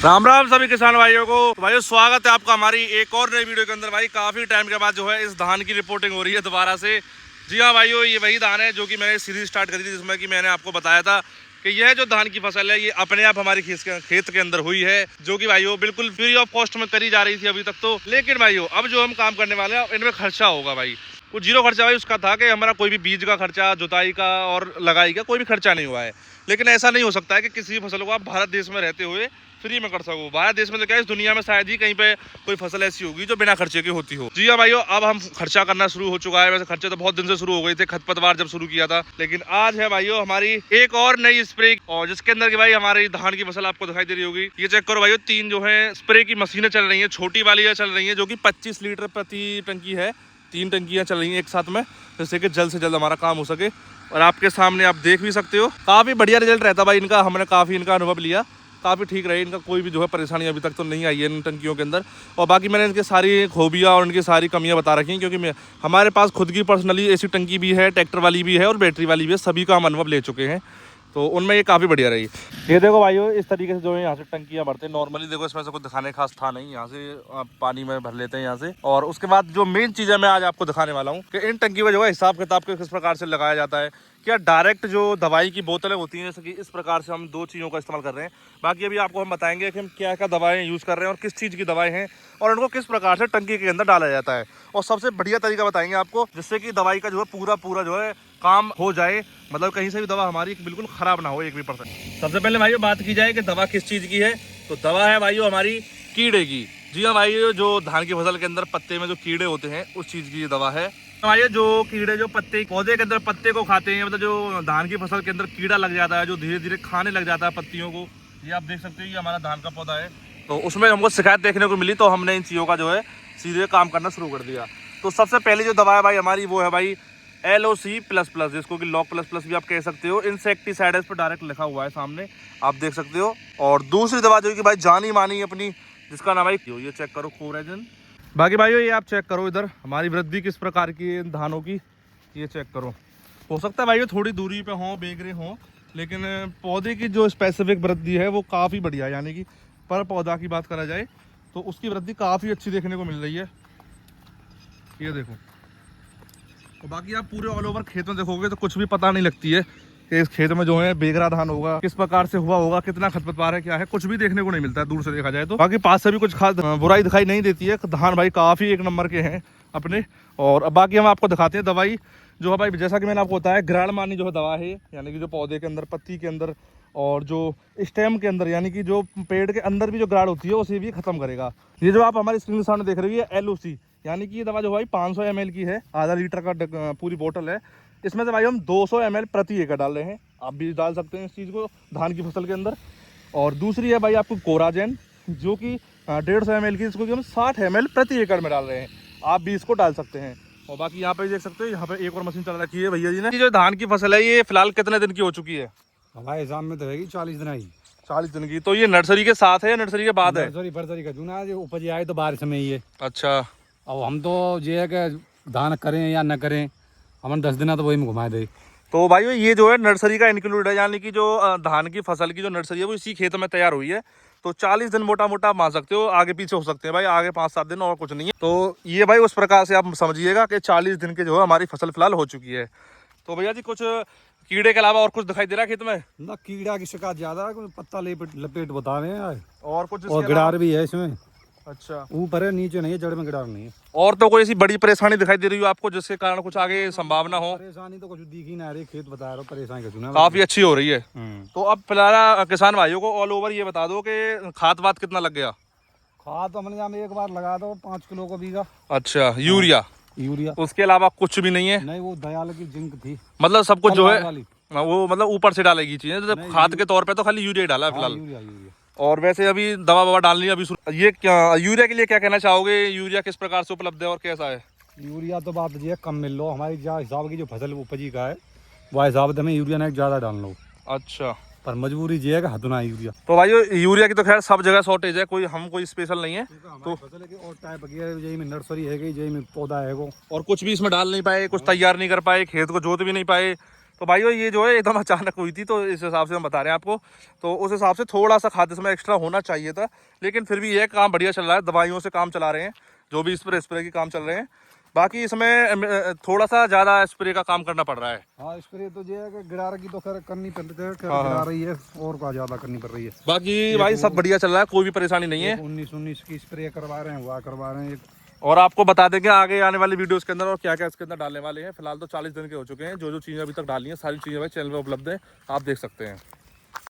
राम राम सभी किसान भाइयों को। भाइयों स्वागत है आपका हमारी एक और नई वीडियो के अंदर। भाई काफी टाइम के बाद जो है इस धान की रिपोर्टिंग हो रही है दोबारा से। जी हाँ भाइयों, ये वही धान है जो कि मैंने सीरीज स्टार्ट करी थी, जिसमें कि मैंने आपको बताया था कि यह जो धान की फसल है ये अपने आप हमारी खेत के अंदर हुई है, जो कि भाइयों बिल्कुल फ्री ऑफ कॉस्ट में करी जा रही थी अभी तक तो। लेकिन भाइयों अब जो हम काम करने वाले हैं इनमें खर्चा होगा भाई। कुछ जीरो खर्चा भाई उसका था कि हमारा कोई भी बीज का खर्चा, जुताई का और लगाई का कोई भी खर्चा नहीं हुआ है। लेकिन ऐसा नहीं हो सकता है कि किसी फसल को आप भारत देश में रहते हुए फ्री में कर सको। भारत देश में तो क्या है, इस दुनिया में शायद ही कहीं पे कोई फसल ऐसी होगी जो बिना खर्चे की होती हो। जी हाँ भाइयों, अब हम खर्चा करना शुरू हो चुका है। वैसे खर्चे तो बहुत दिन से शुरू हो गए थे, खरपतवार जब शुरू किया था। लेकिन आज है भाइयों हमारी एक और नई स्प्रे, और जिसके अंदर की भाई हमारी धान की फसल आपको दिखाई दे रही होगी। ये चेक करो भाइयों, 3 जो है स्प्रे की मशीनें चल रही है। छोटी वाली चल रही है जो कि 25 लीटर प्रति टंकी है। 3 टंकियां चल रही हैं एक साथ में, जिससे कि जल्द से जल्द हमारा काम हो सके। और आपके सामने आप देख भी सकते हो, काफी बढ़िया रिजल्ट रहता भाई इनका। हमने काफी इनका अनुभव लिया, काफ़ी ठीक रहे। इनका कोई भी जो है परेशानी अभी तक तो नहीं आई है इन टंकियों के अंदर। और बाकी मैंने इनकी सारी खूबियाँ और इनकी सारी कमियाँ बता रखी हैं, क्योंकि हमारे पास खुद की पर्सनली ऐसी टंकी भी है, ट्रैक्टर वाली भी है और बैटरी वाली भी है। सभी का हम अनुभव ले चुके हैं, तो उनमें ये काफ़ी बढ़िया रही। ये देखो भाइयों, इस तरीके से जो है यहाँ से टंकियाँ भरते हैं नॉर्मली। देखो इसमें से कुछ दिखाने खास था नहीं, यहाँ से आप पानी में भर लेते हैं यहाँ से। और उसके बाद जो मेन चीज़ है मैं आज आपको दिखाने वाला हूँ कि इन टंकी में जो है हिसाब किताब के किस प्रकार से लगाया जाता है। क्या डायरेक्ट जो दवाई की बोतलें होती हैं, जैसे कि इस प्रकार से हम 2 चीज़ों का इस्तेमाल कर रहे हैं। बाकी अभी आपको हम बताएंगे कि हम क्या क्या दवाएं यूज़ कर रहे हैं और किस चीज़ की दवाएं हैं, और उनको किस प्रकार से टंकी के अंदर डाला जाता है। और सबसे बढ़िया तरीका बताएंगे आपको, जिससे कि दवाई का जो है पूरा जो है काम हो जाए। मतलब कहीं से भी दवा हमारी बिल्कुल ख़राब ना हो 1%। सबसे पहले भाइयों बात की जाए कि दवा किस चीज़ की है, तो दवा है भाइयों हमारी कीड़े की। जी हाँ भाइयों, जो धान की फसल के अंदर पत्ते में जो कीड़े होते हैं उस चीज़ की ये दवा है। भाइयों जो कीड़े जो पत्ते पौधे के अंदर पत्ते को खाते हैं, मतलब जो धान की फसल के अंदर कीड़ा लग जाता है, जो धीरे धीरे खाने लग जाता है पत्तियों को। ये आप देख सकते हो, ये हमारा धान का पौधा है। तो उसमें हमको शिकायत देखने को मिली, तो हमने इन चीज़ों का जो है सीधे काम करना शुरू कर दिया। तो सबसे पहले जो दवा है भाई हमारी वो है भाई LOC++, जिसको कि लॉक प्लस भी आप कह सकते हो। इंसेक्टिसाइड इस पर डायरेक्ट लिखा हुआ है सामने, आप देख सकते हो। और दूसरी दवा जो कि भाई जानी मानी अपनी, जिसका नाम भाई ये चेक करो, कोरेजन। बाकी भाइयों ये आप चेक करो इधर हमारी वृद्धि किस प्रकार की है धानों की, ये चेक करो। हो सकता है भाइयों थोड़ी दूरी पे हों, बेगरे हों, लेकिन पौधे की जो स्पेसिफिक वृद्धि है वो काफ़ी बढ़िया है। यानी कि पर पौधा की बात करा जाए तो उसकी वृद्धि काफ़ी अच्छी देखने को मिल रही है। ये देखो। और बाकी आप पूरे ऑल ओवर खेत में देखोगे तो कुछ भी पता नहीं लगती है कि इस खेत में जो है बेगरा धान होगा, किस प्रकार से हुआ होगा, कितना खरपतवार है, क्या है, कुछ भी देखने को नहीं मिलता है दूर से देखा जाए तो। बाकी पास से भी कुछ खास बुराई दिखाई नहीं देती है। धान भाई काफ़ी 1 नंबर के हैं अपने। और बाकी हम आपको दिखाते हैं दवाई जो है भाई, जैसा कि मैंने आपको बताया, ग्राण मानी जो है दवा है। यानी कि जो पौधे के अंदर, पत्ती के अंदर और जो स्टेम के अंदर, यानी कि जो पेड़ के अंदर भी जो ग्राड़ होती है उसे भी खत्म करेगा। ये जो आप हमारी स्क्रीन के सामने देख रही है LOC, यानी कि ये दवा जो भाई 500 ml की है, आधा लीटर का पूरी बोतल है। इसमें से भाई हम 200 ml प्रति एकड़ डाल रहे हैं। आप भी डाल सकते हैं इस चीज़ को धान की फसल के अंदर। और दूसरी है भाई आपको कोराजेन, जो कि 150 ml की, इसको कि हम 60 ml प्रति एकड़ में डाल रहे हैं। आप भी इसको डाल सकते हैं। और बाकी यहाँ पे देख सकते हो, यहाँ पे एक और मशीन चल रखी है भैया जी ने। जो धान की फसल है ये फिलहाल कितने दिन की हो चुकी है? हमारे एग्जाम में तो रहेगी 40 दिन आई। 40 दिन की। तो ये नर्सरी के साथ है या नर्सरी के बाद है? नर्सरी का जूना जो उपज आए तो बारिश में ही है। अच्छा। अब हम तो ये है कि धान करें या न करें, हम 10 दिन तो वही में घुमा दे। तो भाई ये जो है नर्सरी का इंक्लूड है, यानी कि जो धान की फसल की जो नर्सरी है वो इसी खेत में तैयार हुई है। तो 40 दिन मोटा मोटा मान सकते हो, आगे पीछे हो सकते हैं भाई, आगे 5-7 दिन और कुछ नहीं है। तो ये भाई उस प्रकार से आप समझिएगा कि 40 दिन के जो है हमारी फसल फिलहाल हो चुकी है। तो भैया जी कुछ कीड़े के अलावा और कुछ दिखाई दे रहा है खेत में? ना कीड़ा की शिकायत ज्यादा है, पत्ता लपेट बता रहे हैं। और कुछ और गिडार भी है इसमें। अच्छा। ऊपर है, नीचे नहीं है, जड़ में गिडार नहीं है। और तो कोई ऐसी बड़ी परेशानी दिखाई दे रही हो आपको जिसके कारण कुछ आगे संभावना हो? परेशानी तो कुछ दिखी ना रही, खेत बता रहा हूँ, परेशानी का चुना काफी अच्छी हो रही है। तो अब फिलहाल किसान भाइयों को ऑल ओवर ये बता दो कि खाद वाद कितना लग गया? खाद तो हमने एक बार लगा दो 5 किलो का बीघा। अच्छा। यूरिया? उसके अलावा कुछ भी नहीं है? नहीं, वो दयाल की जिंक थी। मतलब सब कुछ जो है वो मतलब ऊपर से डालेगी चीजें, तो खाद के तौर पे तो खाली यूरिया डाला है फिलहाल। यूरिया। और वैसे अभी दवा ववा डालनी है अभी। ये क्या यूरिया के लिए क्या कहना चाहोगे? यूरिया किस प्रकार से उपलब्ध है और कैसा है? यूरिया तो बात ये कम मिल लो, हमारी जो हिसाब की जो फसल उपजी का है वो हिसाब से हमें यूरिया नहीं ज़्यादा डाल लो। अच्छा। पर मजबूरी ये है कि हथुना यूरिया तो भाई यूरिया की तो खैर सब जगह शॉर्टेज है, कोई स्पेशल नहीं है। तो फसल है कि और टाइप यही में नर्सरी है कि यही में पौधा है वो, और कुछ भी इसमें डाल नहीं पाए, कुछ तैयार नहीं कर पाए, खेत को जोत भी नहीं पाए। तो भाइयों ये जो है एकदम अचानक हुई थी, तो इस हिसाब से हम बता रहे हैं आपको। तो उस हिसाब से थोड़ा सा खाद इसमें एक्स्ट्रा होना चाहिए था, लेकिन फिर भी ये काम बढ़िया चल रहा है। दवाइयों से काम चला रहे हैं, जो भी स्प्रे की काम चल रहे हैं। बाकी इसमें थोड़ा सा ज़्यादा स्प्रे का काम करना पड़ रहा है। हाँ स्प्रे तो ये है कि गिरार की तो खैर करनी पड़ गिरा रही है, और का ज्यादा करनी पड़ रही है। बाकी भाई सब बढ़िया चल रहा है, कोई भी परेशानी नहीं है। 19 की स्प्रे करवा रहे हैं, हुआ करवा रहे हैं। और आपको बता देंगे आगे आने वाली वीडियोस के अंदर और क्या क्या इसके अंदर डालने वाले हैं। फिलहाल तो 40 दिन के हो चुके हैं, जो चीज़ें अभी तक डाली हैं सारी चीज़ें भाई चैनल पर उपलब्ध है, आप देख सकते हैं।